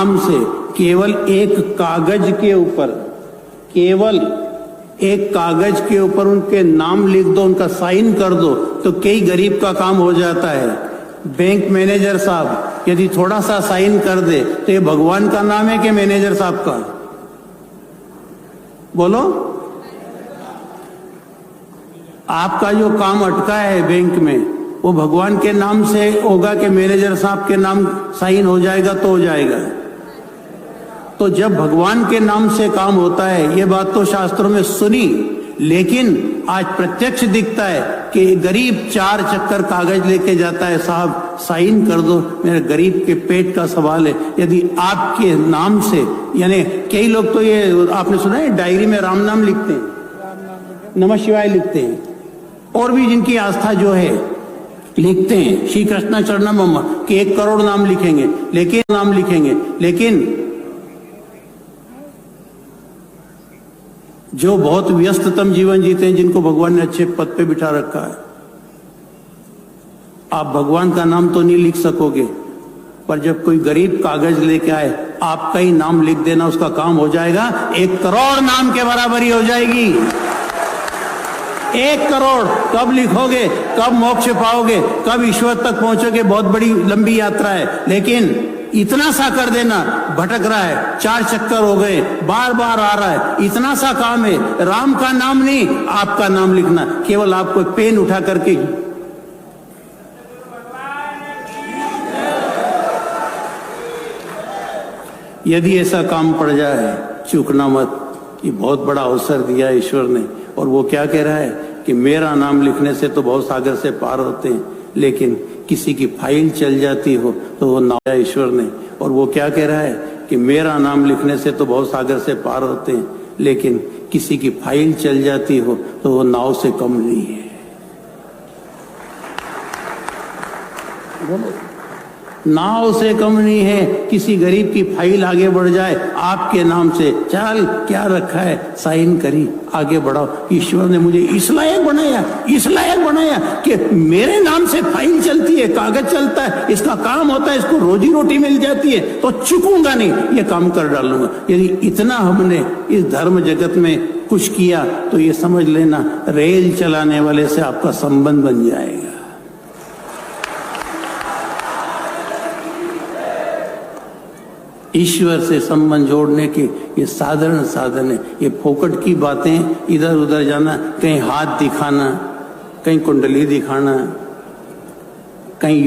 नाम से केवल एक कागज के ऊपर उनके नाम लिख दो, उनका साइन कर दो तो कई गरीब का काम हो जाता है। बैंक मैनेजर साहब यदि थोड़ा सा साइन कर दे तो ये भगवान का नाम है कि मैनेजर साहब का? बोलो। आपका जो काम अटका है बैंक में वो भगवान के नाम से होगा कि मैनेजर साहब के नाम साइन हो जाएगा तो हो जाएगा? तो जब भगवान के नाम से काम होता है, ये बात तो शास्त्रों में सुनी, लेकिन आज प्रत्यक्ष दिखता है कि गरीब 4 चक्कर कागज लेके जाता है, साहब साइन कर दो, मेरे गरीब के पेट का सवाल है। यदि आपके नाम से, यानी कई लोग तो ये आपने सुना है डायरी में राम नाम लिखते हैं, नमः शिवाय लिखते हैं, और भी जिनकी आस्था जो है लिखते हैं श्री कृष्ण चरणम कि 1 करोड़ नाम लिखेंगे, लेकिन जो बहुत व्यस्ततम जीवन जीते हैं, जिनको भगवान ने अच्छे पद पे बिठा रखा है, आप भगवान का नाम तो नहीं लिख सकोगे, पर जब कोई गरीब कागज लेके आए, आपका ही नाम लिख देना, उसका काम हो जाएगा। 1 करोड़ नाम के बराबरी हो जाएगी। 1 करोड़ कब लिखोगे, कब मोक्ष पाओगे, कब ईश्वर तक पहुंचोगे, बहुत बड़ी लंबी यात्रा है। लेकिन इतना सा कर देना, भटक रहा है, 4 चक्कर हो गए, बार बार आ रहा है, इतना सा काम है, राम का नाम नहीं, आपका नाम लिखना। केवल आपको पेन उठा करके यदि ऐसा काम पड़ जाए, चूकना मत। ये बहुत बड़ा अवसर दिया ईश्वर ने, और वो क्या कह रहा है कि मेरा नाम लिखने से तो बहुत सागर से पार होते हैं, लेकिन किसी की फाइल चल जाती हो तो वो नाव, ईश्वर ने, और वो क्या कह रहा है कि मेरा नाम लिखने से तो बहुत सागर से पार होते हैं, लेकिन किसी की फाइल चल जाती हो तो वो नाव से कम नहीं है। बोलो, नाव से कम नहीं है। किसी गरीब की फाइल आगे बढ़ जाए आपके नाम से, चल क्या रखा है, साइन करी, आगे बढ़ाओ। ईश्वर ने मुझे इस लायक बनाया कि मेरे नाम से फाइल चलती है, कागज चलता है, इसका काम होता है, इसको रोजी रोटी मिल जाती है, तो चुकूंगा नहीं, ये काम कर डालूंगा। यदि इतना हमने इस धर्म जगत में कुछ किया तो ये समझ लेना, रेल चलाने वाले से आपका संबंध बन जाएगा। ईश्वर से संबंध जोड़ने के ये साधन है। ये फोकट की बातें, इधर उधर जाना, कहीं हाथ दिखाना, कहीं कुंडली दिखाना, कहीं